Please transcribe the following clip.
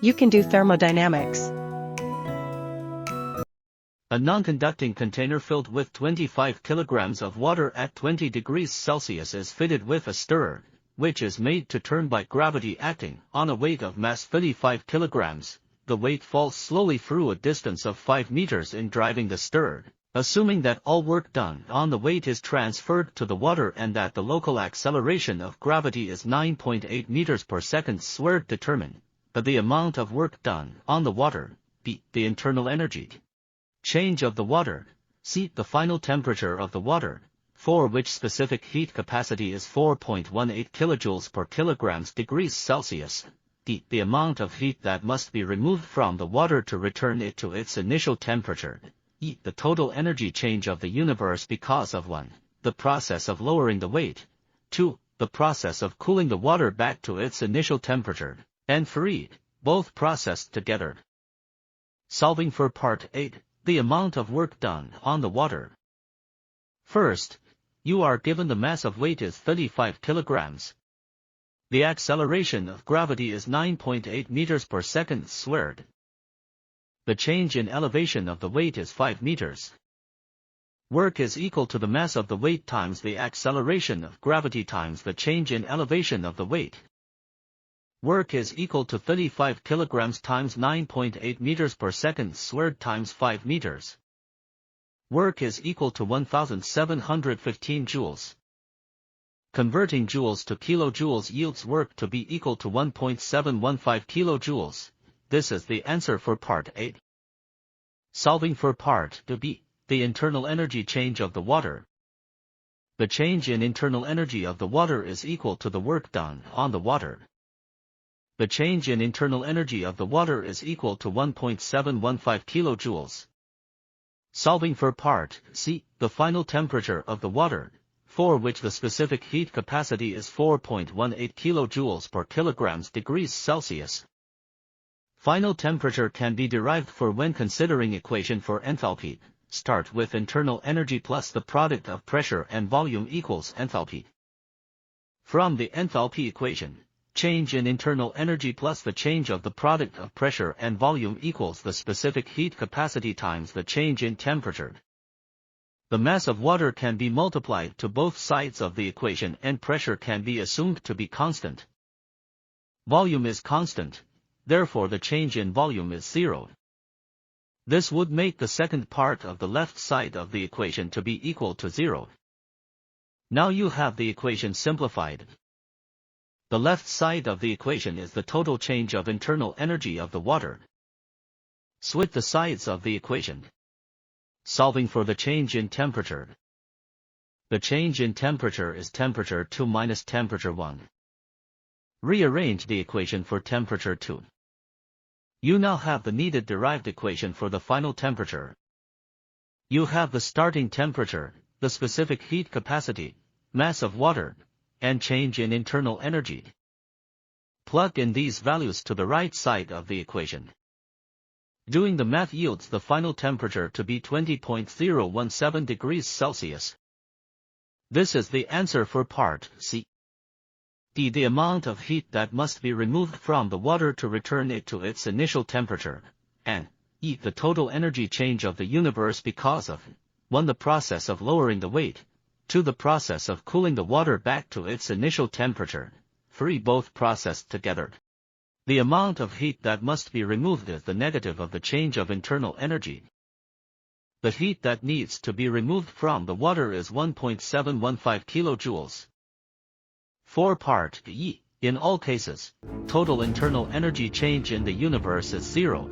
You can do thermodynamics. A non-conducting container filled with 25 kilograms of water at 20 degrees Celsius is fitted with a stirrer, which is made to turn by gravity acting on a weight of mass 35 kilograms. The weight falls slowly through a distance of 5 meters in driving the stirrer, assuming that all work done on the weight is transferred to the water and that the local acceleration of gravity is 9.8 meters per second squared. Determine the amount of work done on the water, b. the internal energy change of the water, c. the final temperature of the water, for which specific heat capacity is 4.18 kilojoules per kilograms degrees Celsius, d. the amount of heat that must be removed from the water to return it to its initial temperature, e. the total energy change of the universe because of 1. the process of lowering the weight, 2. the process of cooling the water back to its initial temperature, and 3. both processed together. Solving for Part 8. The amount of work done on the water. First, you are given the mass of weight is 35 kilograms. The acceleration of gravity is 9.8 meters per second squared. The change in elevation of the weight is 5 meters. Work is equal to the mass of the weight times the acceleration of gravity times the change in elevation of the weight. Work is equal to 35 kilograms times 9.8 meters per second squared times 5 meters. Work is equal to 1,715 joules. Converting joules to kilojoules yields work to be equal to 1.715 kilojoules. This is the answer for Part 8. Solving for Part B. The internal energy change of the water. The change in internal energy of the water is equal to the work done on the water. The change in internal energy of the water is equal to 1.715 kilojoules. Solving for Part C. The final temperature of the water, for which the specific heat capacity is 4.18 kilojoules per kilograms degrees Celsius. Final temperature can be derived for when considering equation for enthalpy. Start with internal energy plus the product of pressure and volume equals enthalpy. From the enthalpy equation, change in internal energy plus the change of the product of pressure and volume equals the specific heat capacity times the change in temperature. The mass of water can be multiplied to both sides of the equation and pressure can be assumed to be constant. Volume is constant, therefore the change in volume is 0. This would make the second part of the left side of the equation to be equal to 0. Now you have the equation simplified. The left side of the equation is the total change of internal energy of the water. Switch the sides of the equation. Solving for the change in temperature. The change in temperature is temperature 2 minus temperature 1. Rearrange the equation for temperature 2. You now have the needed derived equation for the final temperature. You have the starting temperature, the specific heat capacity, mass of water, and change in internal energy. Plug in these values to the right side of the equation. Doing the math yields the final temperature to be 20.017 degrees Celsius. This is the answer for Part C. D. The amount of heat that must be removed from the water to return it to its initial temperature, and E. The total energy change of the universe because of 1. The process of lowering the weight, 2. The process of cooling the water back to its initial temperature, 3. Both processed together. The amount of heat that must be removed is the negative of the change of internal energy. The heat that needs to be removed from the water is 1.715 kilojoules. For Part E, in all cases, total internal energy change in the universe is 0.